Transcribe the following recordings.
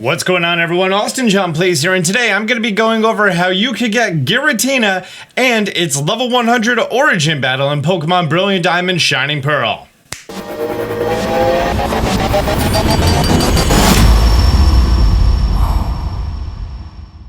What's going on, everyone? Austin John Plays here, and today I'm going to be going over how you could get Giratina and its level 100 origin battle in Pokemon Brilliant Diamond Shining Pearl.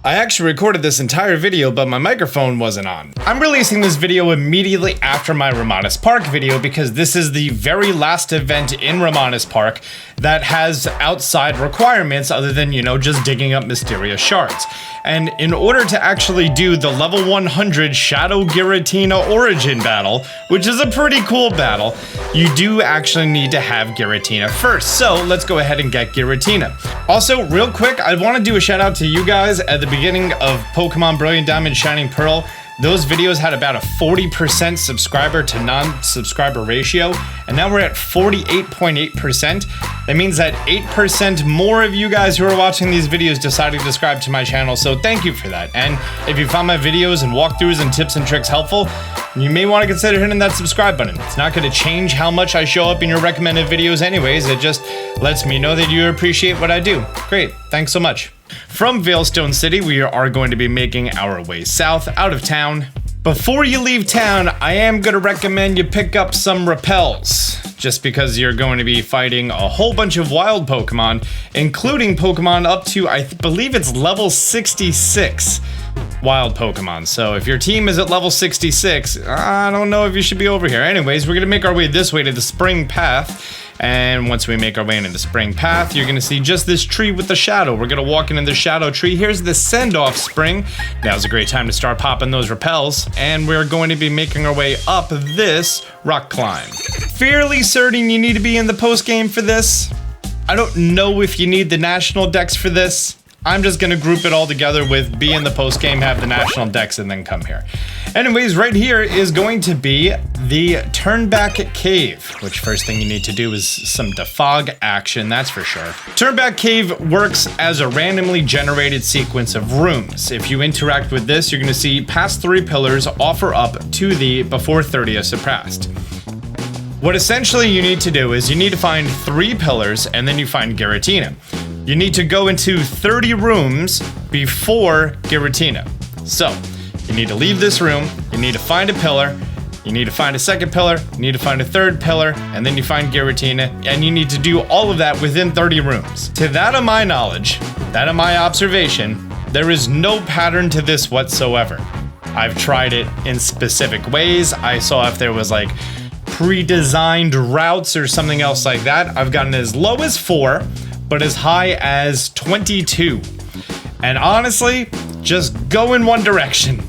I actually recorded this entire video, but my microphone wasn't on. I'm releasing this video immediately after my Ramanas Park video because this is the very last event in Ramanas Park that has outside requirements other than, just digging up mysterious shards. And in order to actually do the level 100 Shadow Giratina origin battle, which is a pretty cool battle, you do actually need to have Giratina first. So let's go ahead and get Giratina. Also, real quick, I want to do a shout out to you guys at the beginning of Pokemon Brilliant Diamond Shining Pearl. Those videos had about a 40% subscriber to non-subscriber ratio, and now we're at 48.8%. That means that 8% more of you guys who are watching these videos decided to subscribe to my channel, so thank you for that. And if you found my videos and walkthroughs and tips and tricks helpful, you may want to consider hitting that subscribe button. It's not going to change how much I show up in your recommended videos anyways, it just lets me know that you appreciate what I do. Great, thanks so much. From Veilstone City, we are going to be making our way south, out of town. Before you leave town, I am going to recommend you pick up some repels, just because you're going to be fighting a whole bunch of wild Pokemon, including Pokemon up to, I believe it's level 66 wild Pokemon. So if your team is at level 66, I don't know if you should be over here. Anyways, we're going to make our way this way to the Spring Path. And once we make our way into the Spring Path, you're gonna see just this tree with the shadow. We're gonna walk into the shadow tree. Here's the send-off spring. Now's a great time to start popping those repels. And we're going to be making our way up this rock climb. Fairly certain you need to be in the post game for this. I don't know if you need the national dex for this. I'm just gonna group it all together with be in the post game, have the national dex, and then come here. Anyways, right here is going to be the Turnback Cave, which first thing you need to do is some defog action, that's for sure. Turnback Cave works as a randomly generated sequence of rooms. If you interact with this, you're gonna see past 3 pillars offer up to thee before 30 are surpassed. What essentially you need to do is you need to find 3 pillars and then you find Giratina. You need to go into 30 rooms before Giratina. So, you need to leave this room, you need to find a pillar, you need to find a second pillar, you need to find a third pillar, and then you find Giratina, and you need to do all of that within 30 rooms. To that of my knowledge, that of my observation, there is no pattern to this whatsoever. I've tried it in specific ways. I saw if there was like pre-designed routes or something else like that. I've gotten as low as 4, but as high as 22. And honestly, just go in one direction.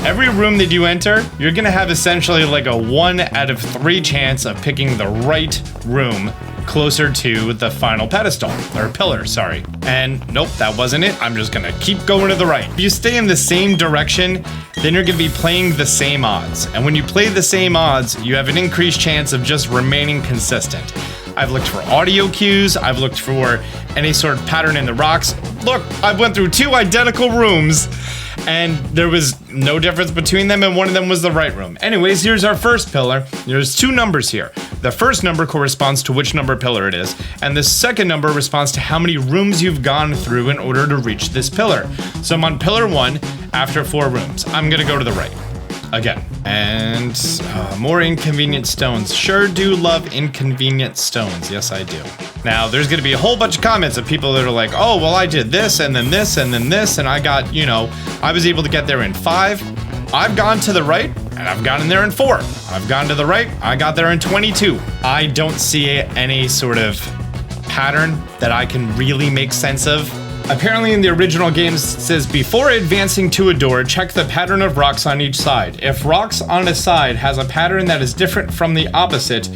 Every room that you enter, you're gonna have essentially like a 1 out of 3 chance of picking the right room closer to the final pedestal, or pillar, sorry. And nope, that wasn't it. I'm just gonna keep going to the right. If you stay in the same direction, then you're gonna be playing the same odds. And when you play the same odds, you have an increased chance of just remaining consistent. I've looked for audio cues, I've looked for any sort of pattern in the rocks. Look, I went through 2 identical rooms and there was no difference between them, and one of them was the right room. Anyways, here's our first pillar. There's 2 numbers here. The first number corresponds to which number pillar it is, and the second number responds to how many rooms you've gone through in order to reach this pillar. So I'm on pillar 1 after 4 rooms. I'm gonna go to the right. Again. And more inconvenient stones. Sure do love inconvenient stones. Yes, I do. Now, there's gonna be a whole bunch of comments of people that are like, oh, well, I did this, and then this, and then this, and I got, I was able to get there in 5. I've gone to the right, and I've gotten there in 4. I've gone to the right, I got there in 22. I don't see any sort of pattern that I can really make sense of. Apparently in the original games, it says, before advancing to a door, check the pattern of rocks on each side. If rocks on a side has a pattern that is different from the opposite,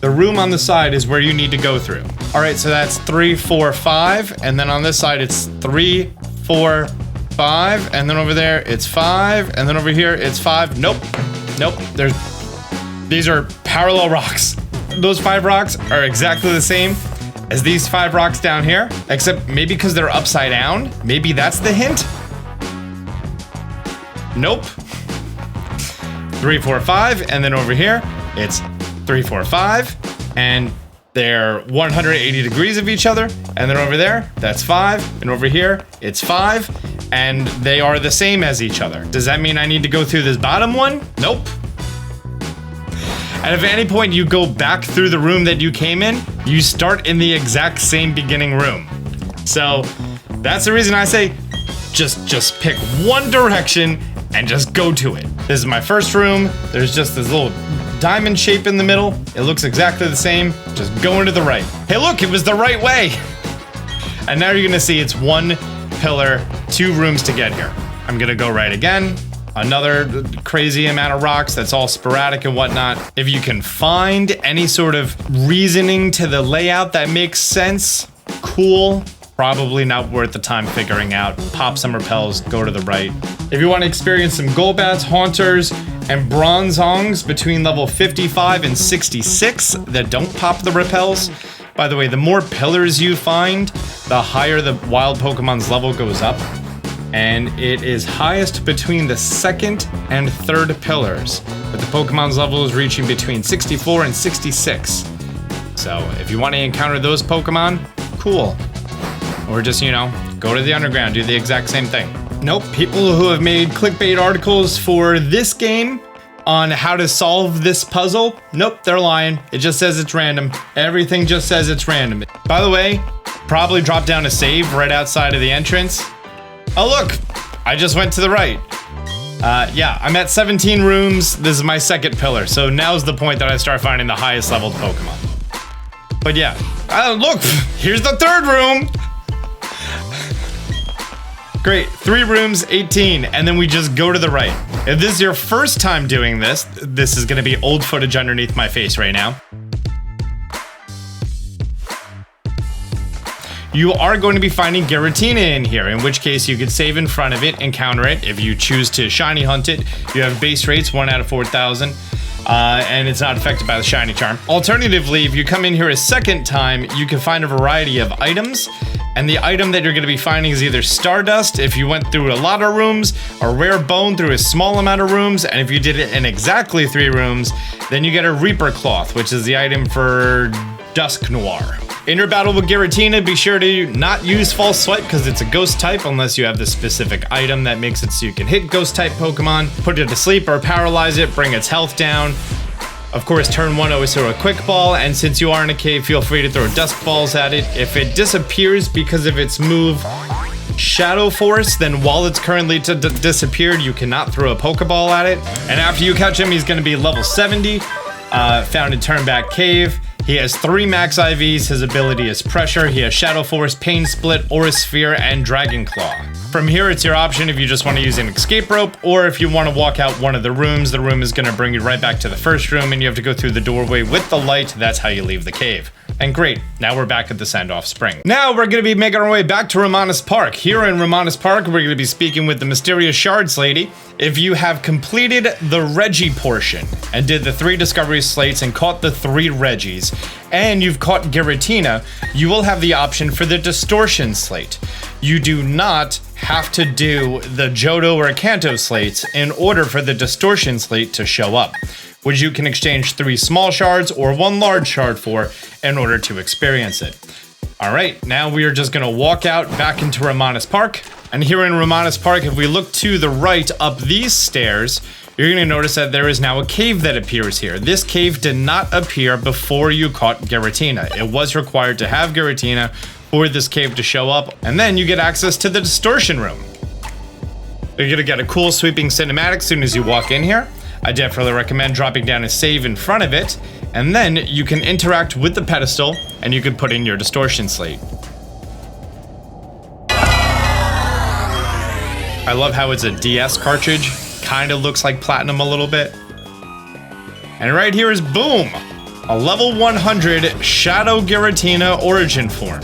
the room on the side is where you need to go through. All right, so that's 3, 4, 5, and then on this side it's 3, 4, 5, and then over there it's 5, and then over here it's 5. Nope, these are parallel rocks. Those 5 rocks are exactly the same as these 5 rocks down here, except maybe because they're upside down. Maybe that's the hint. Nope. 3, 4, 5, and then over here, it's 3, 4, 5, and they're 180 degrees of each other, and then over there, that's 5, and over here, it's 5, and they are the same as each other. Does that mean I need to go through this bottom one? Nope. And if at any point you go back through the room that you came in, you start in the exact same beginning room. So that's the reason I say just pick one direction and just go to it. This is my first room. There's just this little diamond shape in the middle. It looks exactly the same. Just going to the right. Hey, look, it was the right way. And now you're gonna see it's 1 pillar, 2 rooms to get here. I'm gonna go right again. Another crazy amount of rocks that's all sporadic and whatnot. If you can find any sort of reasoning to the layout that makes sense, cool. Probably not worth the time figuring out. Pop some repels, go to the right. If you want to experience some Golbats, Haunters, and Bronzongs between level 55 and 66 that don't pop the repels. By the way, the more pillars you find, the higher the wild Pokemon's level goes up. And it is highest between the 2nd and 3rd pillars, with the Pokemon's level is reaching between 64 and 66. So if you want to encounter those Pokemon, cool. Or just, go to the underground, do the exact same thing. Nope, people who have made clickbait articles for this game on how to solve this puzzle, nope, they're lying. It just says it's random. Everything just says it's random. By the way, probably drop down a save right outside of the entrance. Oh look, I just went to the right. Yeah, I'm at 17 rooms. This is my 2nd pillar, so now's the point that I start finding the highest leveled Pokemon. But yeah, look, here's the 3rd room. Great, 3 rooms, 18, and then we just go to the right. If this is your first time doing this, this is gonna be old footage underneath my face right now. You are going to be finding Giratina in here, in which case you could save in front of it and counter it. If you choose to shiny hunt it, you have base rates 1 out of 4,000. And it's not affected by the shiny charm. Alternatively, if you come in here a 2nd time, you can find a variety of items. And the item that you're going to be finding is either Stardust if you went through a lot of rooms, or Rare Bone through a small amount of rooms, and if you did it in exactly 3 rooms, then you get a Reaper Cloth, which is the item for Dusk Noir. In your battle with Giratina, be sure to not use False Swipe because it's a ghost type unless you have the specific item that makes it so you can hit ghost type Pokemon, put it to sleep or paralyze it, bring its health down. Of course, turn 1 always throw a quick ball, and since you are in a cave, feel free to throw dusk balls at it. If it disappears because of its move Shadow Force, then while it's currently disappeared, you cannot throw a Pokeball at it. And after you catch him, he's going to be level 70, found in Turnback Cave. He has 3 max IVs, his ability is Pressure, he has Shadow Force, Pain Split, Aura Sphere, and Dragon Claw. From here, it's your option if you just want to use an escape rope, or if you want to walk out one of the rooms is going to bring you right back to the first room, and you have to go through the doorway with the light. That's how you leave the cave. And great, now we're back at the Send-Off Spring. Now we're going to be making our way back to Romanus Park. Here in Romanus Park, we're going to be speaking with the mysterious Shards lady. If you have completed the Reggie portion and did the 3 discovery slates and caught the 3 Reggies, and you've caught Giratina, you will have the option for the Distortion slate. You do not have to do the Johto or Kanto slates in order for the Distortion slate to show up, which you can exchange 3 small shards or 1 large shard for in order to experience it. All right, now we are just gonna walk out back into Romanus Park. And here in Romanus Park, if we look to the right up these stairs, you're gonna notice that there is now a cave that appears here. This cave did not appear before you caught Giratina. It was required to have Giratina for this cave to show up, and then you get access to the Distortion Room. You're gonna get a cool sweeping cinematic as soon as you walk in here. I definitely recommend dropping down a save in front of it, and then you can interact with the pedestal, and you can put in your Distortion slate. I love how it's a DS cartridge, kinda looks like Platinum a little bit. And right here is boom! A level 100 Shadow Giratina Origin Form.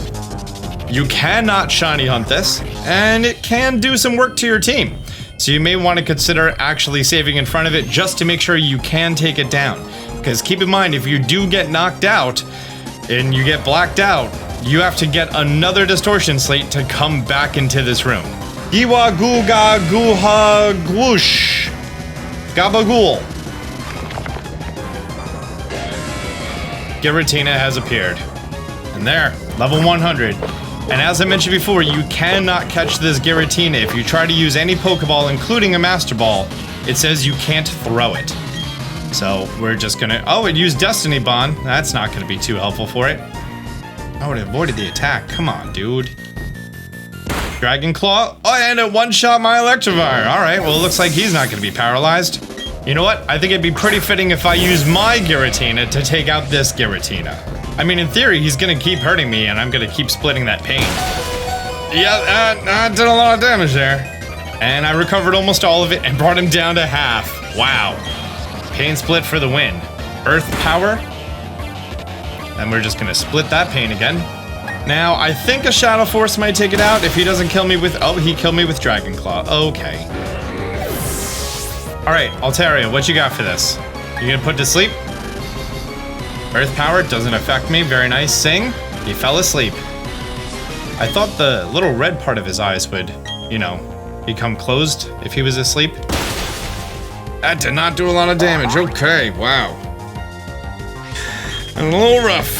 You cannot shiny hunt this, and it can do some work to your team. So you may want to consider actually saving in front of it just to make sure you can take it down. Because keep in mind, if you do get knocked out and you get blacked out, you have to get another Distortion slate to come back into this room. Giwa Guga Guha Gwoosh Gabagool. Giratina has appeared. And there, level 100. And as I mentioned before, you cannot catch this Giratina. If you try to use any Pokeball, including a Master Ball, it says you can't throw it. So we're just gonna, oh, it used Destiny Bond. That's not gonna be too helpful for it. Oh, it avoided the attack. Come on, dude. Dragon Claw. Oh, and it one-shot my Electivire. All right, well, it looks like he's not gonna be paralyzed. You know what? I think it'd be pretty fitting if I use my Giratina to take out this Giratina. I mean, in theory, he's gonna keep hurting me, and I'm gonna keep splitting that pain. Yeah, I did a lot of damage there. And I recovered almost all of it and brought him down to half. Wow. Pain split for the win. Earth Power. And we're just gonna split that pain again. Now, I think a Shadow Force might take it out if he doesn't kill me with... Oh, he killed me with Dragon Claw. Okay. Alright, Altaria, what you got for this? You gonna put to sleep? Earth Power doesn't affect me. Very nice. Sing. He fell asleep. I thought the little red part of his eyes would, you know, become closed if he was asleep. That did not do a lot of damage. Okay, wow. A little rough.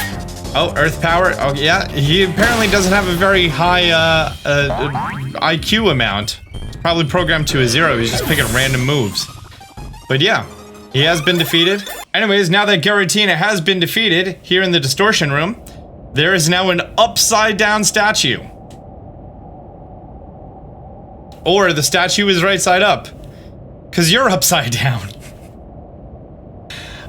Oh, Earth Power. Oh, yeah. He apparently doesn't have a very high IQ amount. It's probably programmed to a 0. He's just picking random moves. But yeah, he has been defeated. Anyways, now that Giratina has been defeated, here in the Distortion Room, there is now an upside-down statue. Or the statue is right side up. Because you're upside down.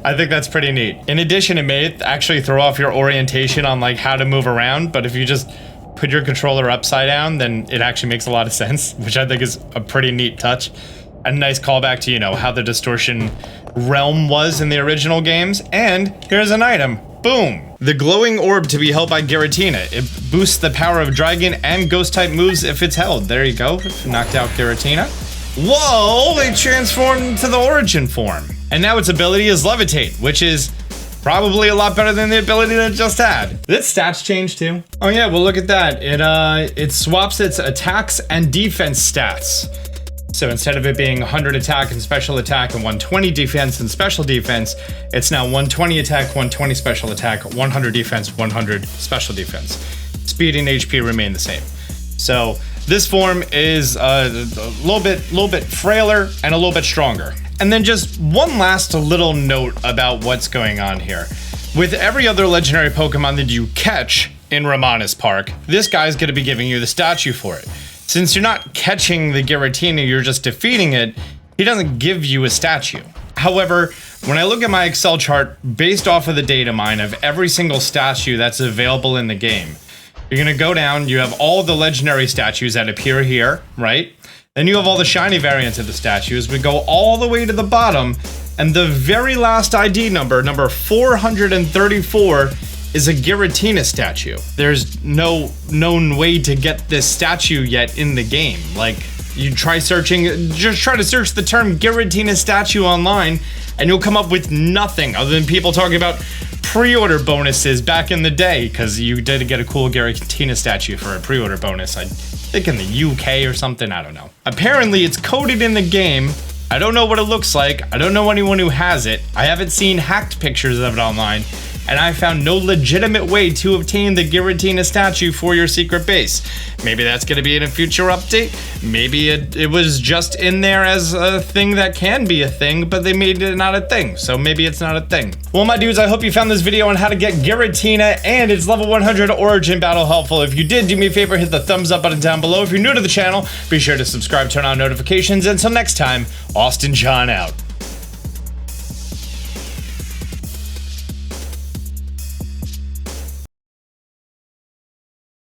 I think that's pretty neat. In addition, it may actually throw off your orientation on like how to move around, but if you just put your controller upside down, then it actually makes a lot of sense, which I think is a pretty neat touch. A nice callback to, you know, how the Distortion realm was in the original games. And here's an item. Boom! The glowing orb to be held by Giratina. It boosts the power of Dragon and Ghost-type moves if it's held. There you go. Knocked out Giratina. Whoa! It transformed into the origin form. And now its ability is Levitate, which is probably a lot better than the ability that it just had. Did its stats change too? Oh yeah, well look at that. It swaps its attacks and defense stats. So instead of it being 100 attack and special attack and 120 defense and special defense, it's now 120 attack, 120 special attack, 100 defense, 100 special defense. Speed and HP remain the same. So this form is a little bit frailer and a little bit stronger. And then just one last little note about what's going on here. With every other legendary Pokemon that you catch in Ramanas Park, this guy's gonna be giving you the statue for it. Since you're not catching the Giratina, you're just defeating it, he doesn't give you a statue. However, when I look at my Excel chart based off of the data mine of every single statue that's available in the game, you're gonna go down, you have all the legendary statues that appear here, right? Then you have all the shiny variants of the statues. We go all the way to the bottom, and the very last ID number, number 434, is a Giratina statue. There's no known way to get this statue yet in the game. Like, you try searching, just try to search the term Giratina statue online, and you'll come up with nothing other than people talking about pre-order bonuses back in the day, because you did get a cool Giratina statue for a pre-order bonus. I think in the UK or something, I don't know. Apparently, it's coded in the game. I don't know what it looks like. I don't know anyone who has it. I haven't seen hacked pictures of it online. And I found no legitimate way to obtain the Giratina statue for your secret base. Maybe that's gonna be in a future update. Maybe it was just in there as a thing that can be a thing, but they made it not a thing, so maybe it's not a thing. Well, my dudes, I hope you found this video on how to get Giratina and its level 100 origin battle helpful. If you did, do me a favor, hit the thumbs up button down below. If you're new to the channel, be sure to subscribe, turn on notifications. Until next time, Austin John out.